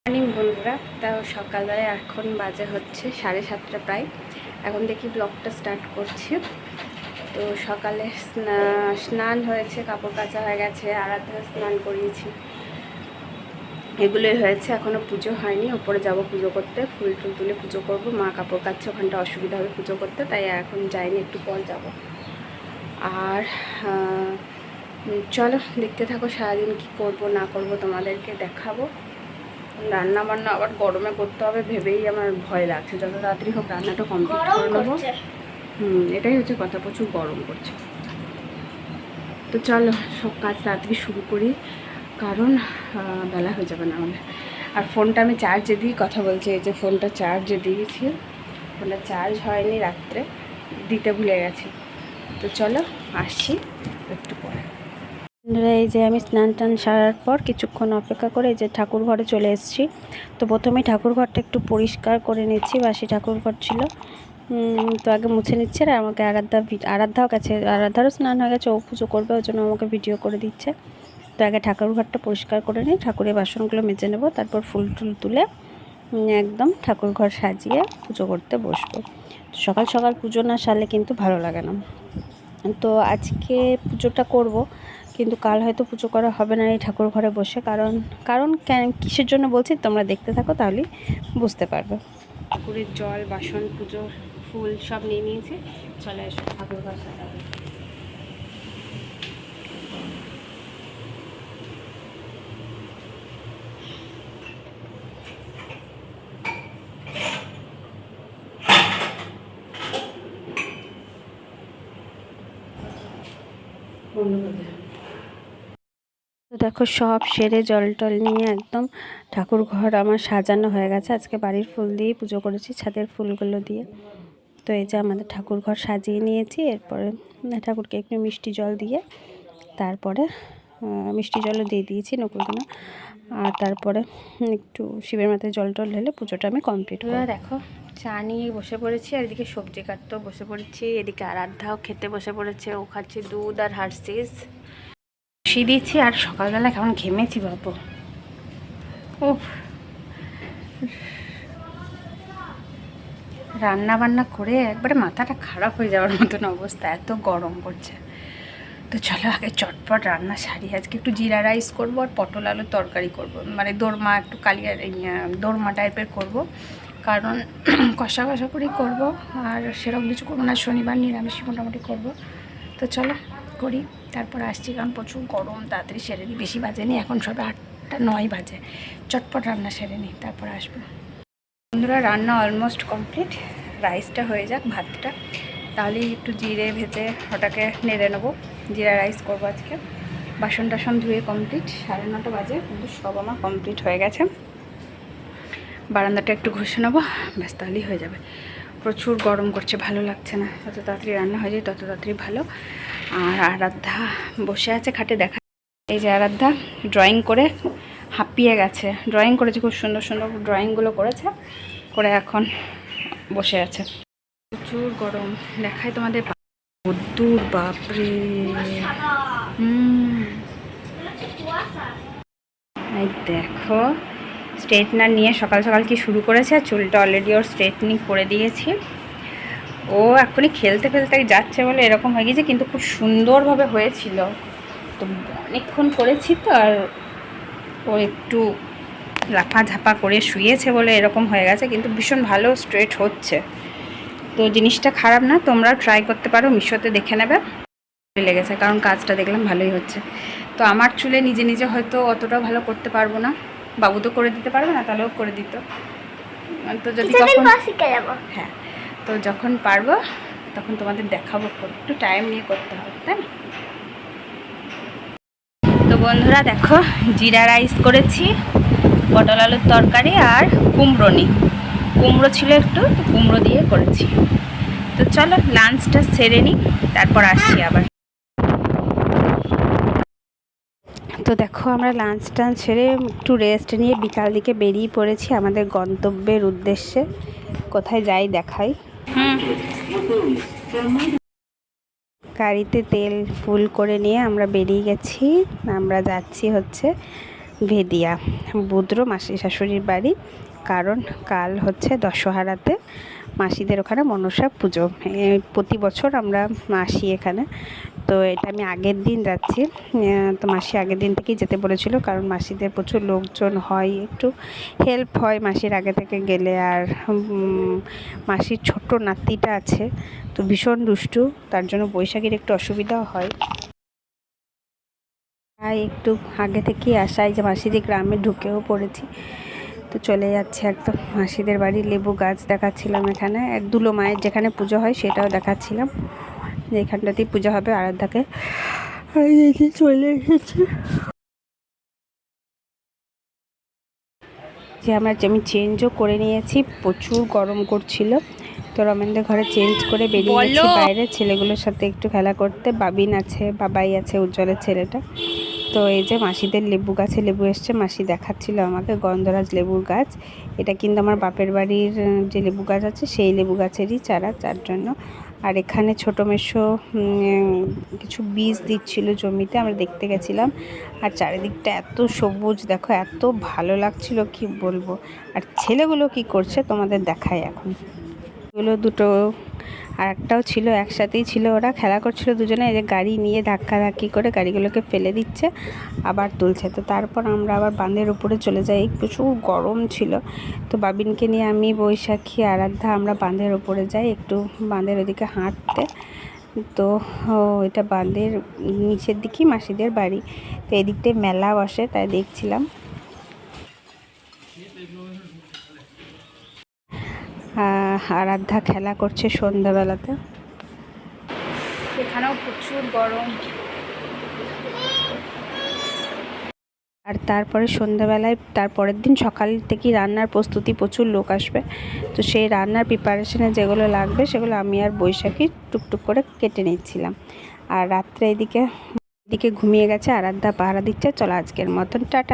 Morning বন্ধুরা, তাও সকালবেলায় এখন বাজে হচ্ছে 7:30 প্রায়। এখন দেখি ব্লগটা স্টার্ট করছি। তো সকালে স্নান হয়েছে, কাপড় কাচা হয়ে গেছে, আরাধ্যা স্নান করিয়েছি, এগুলোই হয়েছে। এখনও পুজো হয়নি, ওপরে যাব পুজো করতে, ফুল টুল তুলে পুজো করব। মা কাপড় কাচছে, ওখানটা অসুবিধা হবে পুজো করতে, তাই এখন যাইনি, একটু পর যাব। আর চলো দেখতে থাকো, সারাদিন কি করব না করব তোমাদেরকে দেখাবো। রান্না বান্না আবার গরমে করতে হবে ভেবেই আমার ভয় লাগছে। যত তাড়াতাড়ি হোক রান্নাটা কমপ্লিট করে নেবো। এটাই হচ্ছে কথা, প্রচুর গরম করছে। তো চলো সব কাজ তাড়াতাড়ি শুরু করি, কারণ বেলা হয়ে যাবে না হলে। আর ফোনটা আমি চার্জে দিই কথা বলছি। এই যে ফোনটা চার্জে দিয়েছি, ফোনটা চার্জ হয়নি, রাত্রে দিতে ভুলে গেছি। তো চলো আসছি একটু পরে। এই যে আমি স্নান টান সারার পর কিছুক্ষণ অপেক্ষা করে এই যে ঠাকুর ঘরে চলে এসেছি। তো প্রথমেই ঠাকুর ঘরটা একটু পরিষ্কার করে নিচ্ছি, বাসি ঠাকুর ঘর ছিল। তো আগে মুছে নিচ্ছে। আর আমাকে আরাধ্যাও গেছে, আরাধ্যারও স্নান হয়ে গেছে, ও পুজো করবে, ওই জন্য আমাকে ভিডিও করে দিচ্ছে। তো আগে ঠাকুর ঘরটা পরিষ্কার করে নিই, ঠাকুরের বাসনগুলো মেজে নেব, তারপর ফুল টুল তুলে একদম ঠাকুর ঘর সাজিয়ে পুজো করতে বসবো। সকাল সকাল পুজো না সারলে কিন্তু ভালো লাগে না। তো আজকে পুজোটা করব, কিন্তু কাল হয়তো পুজো করা হবে না এই ঠাকুর ঘরে বসে। কারণ কিসের জন্য বলছি তোমরা দেখতে থাকো, তাহলেই বুঝতে পারবে। ঠাকুরের জল, বাসন, পুজোর ফুল সব নিয়ে নিয়েছি, চলে এসো ঠাকুর ঘর সাজাবো। তো দেখো সব সেরে জল টল নিয়ে একদম ঠাকুর ঘর আমার সাজানো হয়ে গেছে। আজকে বাড়ির ফুল দিয়েই পুজো করেছি, ছাদের ফুলগুলো দিয়ে। তো এই যে আমাদের ঠাকুর ঘর সাজিয়ে নিয়েছি। এরপরে ঠাকুরকে একটু মিষ্টি জল দিয়ে, তারপরে মিষ্টি জলও দিয়ে দিয়েছি নকুলদানা। আর তারপরে একটু শিবের মাথায় জল টল ঢেলে পুজোটা আমি কমপ্লিট করব। দেখো চা নিয়ে বসে পড়েছি, আর এদিকে সবজি কাটতেও বসে পড়েছি। এদিকে আরাধ্যাও খেতে বসে পড়েছে, ও খাচ্ছে দুধ আর হার্সিস বসিয়ে দিয়েছি। আর সকালবেলা কেমন ঘেমেছি বাবু, ও রান্না বান্না করে একবারে মাথাটা খারাপ হয়ে যাওয়ার মতন অবস্থা, এত গরম করছে। তো চলো আগে চটপট রান্না সারি। আজকে একটু জিরা রাইস করব আর পটল আলুর তরকারি করব, মানে দোরমা, একটু কালিয়া দোরমা টাইপের করব, কারণ কষা কষা করেই করব। আর সেরকম কিছু করবো না, শনিবার নিরামিষ মোটামুটি করব। তো চলো করি, তারপর আসছি, কারণ প্রচুর গরম। তাড়াতাড়ি সেরে নিই, বেশি বাজেনি, এখন সবে 8-9 বাজে। চটপট রান্না সেরে নিই, তারপর আসবো। বন্ধুরা রান্না অলমোস্ট কমপ্লিট, রাইসটা হয়ে যাক, ভাতটা, তাহলেই একটু জিরে ভেজে ওটাকে নেড়ে নেবো। জিরা রাইস করবো আজকে। বাসন টাসন ধুয়ে কমপ্লিট, 9:30 বাজে, কিন্তু সব আমার কমপ্লিট হয়ে গেছে। বারান্দাটা একটু ঘষে নেবো, ব্যাস তাহলেই হয়ে যাবে। প্রচুর গরম করছে, ভালো লাগছে না। যত তাড়াতাড়ি রান্না হয়ে যায় তত তাড়াতাড়ি ভালো। আর আরাধ্যা বসে আছে খাটে, দেখা। এই যে আরাধ্যা ড্রয়িং করে হাঁপিয়ে গেছে। ড্রয়িং করেছে, খুব সুন্দর সুন্দর ড্রয়িংগুলো করেছে, করে এখন বসে আছে। প্রচুর গরম, দেখায় তোমাদের দূর, বাপরে। এই দেখো স্ট্রেটনার নিয়ে সকাল সকাল কি শুরু করেছে। আর চুলটা অলরেডি ওর স্ট্রেটনিং করে দিয়েছি। ও এখনই খেলতে খেলতে যাচ্ছে বলে এরকম হয়ে গেছে, কিন্তু খুব সুন্দরভাবে হয়েছিল। তো অনেকক্ষণ করেছি তো, আর ও একটু লাফা ঝাপা করে শুয়েছে বলে এরকম হয়ে গেছে, কিন্তু ভীষণ ভালো স্ট্রেট হচ্ছে। তো জিনিসটা খারাপ না, তোমরাও ট্রাই করতে পারো, মিশোতে দেখে নেবে। লেগেছে, কারণ কাজটা দেখলাম ভালোই হচ্ছে। তো আমার চুলে নিজে নিজে হয়তো অতটাও ভালো করতে পারবো না, বাবু তো করে দিতে পারবে না, তাহলেও করে দিত। তো যদি তখন হ্যাঁ, তো যখন পারবো তখন তোমাদের দেখাবো, করে একটু টাইম নিয়ে করতে হবে, তাই না? তো বন্ধুরা দেখো জিরা রাইস করেছি, পটল আলুর তরকারি, আর কুমড়ো ছিল একটু, তো কুমড়ো দিয়ে করেছি। তো চলো লাঞ্চটা সেরে নিই, তারপর আসছি আবার। তো দেখো আমরা লাঞ্চ টাঞ্চ সেরে একটু রেস্ট নিয়ে বিকাল দিকে বেরিয়ে পড়েছি আমাদের গন্তব্যের উদ্দেশ্যে। কোথায় যাই দেখাই। গাড়িতে তেল ফুল করে নিয়ে আমরা বেরিয়ে গেছি। আমরা যাচ্ছি হচ্ছে ভেদিয়া বুদ্র মাসি শাশুড়ির বাড়ি, কারণ কাল হচ্ছে দশহারাতে মাসিদের ওখানে মনসা পুজো। প্রতি বছর আমরা আসি এখানে। তো এটা আমি আগের দিন যাচ্ছি। তো মাসি আগের দিন থেকেই যেতে বলেছিল, কারণ মাসিদের প্রচুর লোকজন হয়, একটু হেল্প হয় মাসির আগে থেকে গেলে। আর মাসির ছোট্ট নাতিটা আছে, তো ভীষণ দুষ্টু, তার জন্য বৈশাখীর একটু অসুবিধাও হয়। তাই একটু আগে থেকেই আসায় যে মাসিদের গ্রামে ঢুকেও পড়েছি। তো চলে যাচ্ছে একদম মাসিদের বাড়ি। লেবু গাছ দেখাচ্ছিলাম এখানে, এক দুলো মায়ের যেখানে পুজো হয় সেটাও দেখাচ্ছিলাম, যে এখানটাতেই পুজো হবে আরাধ্যাকে। চলে এসেছে যে আমি চেঞ্জও করে নিয়েছি, প্রচুর গরম করছিল। তো রমেনদের ঘরে চেঞ্জ করে বেরিয়ে গেছি বাইরে ছেলেগুলোর সাথে একটু খেলা করতে। বাবিন আছে, বাবাই আছে, উজ্জ্বলের ছেলেটা। তো এই যে মাসিদের লেবু গাছে লেবু এসছে, মাসি দেখাচ্ছিল আমাকে গন্ধরাজ লেবুর গাছ। এটা কিন্তু আমার বাপের বাড়ির যে লেবু গাছ আছে সেই লেবু গাছেরই চারা, যার জন্য। আর এখানে ছোটো মেশো কিছু বীজ দিচ্ছিল জমিতে, আমরা দেখতে গেছিলাম। আর চারিদিকটা এত সবুজ, দেখো এত ভালো লাগছিল কি বলবো। আর ছেলেগুলো কি করছে তোমাদের দেখায় এখন। এগুলো দুটো আর একটাও ছিল, একসাথেই ছিল, ওরা খেলা করছিল দুজনে। এই যে গাড়ি নিয়ে ধাক্কাধাক্কি করে গাড়িগুলোকে ফেলে দিচ্ছে, আবার তুলছে। তো তারপর আমরা আবার বাঁধের উপরে চলে যাই, প্রচুর গরম ছিল। তো বাবিনকে নিয়ে আমি, বৈশাখী, আরাধ্যা আমরা বাঁধের উপরে যাই একটু বাঁধের ওদিকে হাঁটতে। তো এটা বাঁধের নিচের দিকেই মাসিদের বাড়ি। তো এদিকটায় মেলা বসে, তাই দেখছিলাম। আরাধ্যা খেলা করছে সন্ধ্যাবেলাতে। এখানেও প্রচুর গরম। আর তারপরে সন্ধ্যাবেলায়, তারপরের দিন সকাল থেকেই রান্নার প্রস্তুতি, প্রচুর লোক আসবে। তো সেই রান্নার প্রিপারেশনে যেগুলো লাগবে সেগুলো আমি আর বৈশাখী টুকটুক করে কেটে নিচ্ছিলাম। আর রাত্রে এদিকে ঘুমিয়ে গেছে, আরাধ্যা পাহারা দিচ্ছে। চলো আজকের মতন টাটা।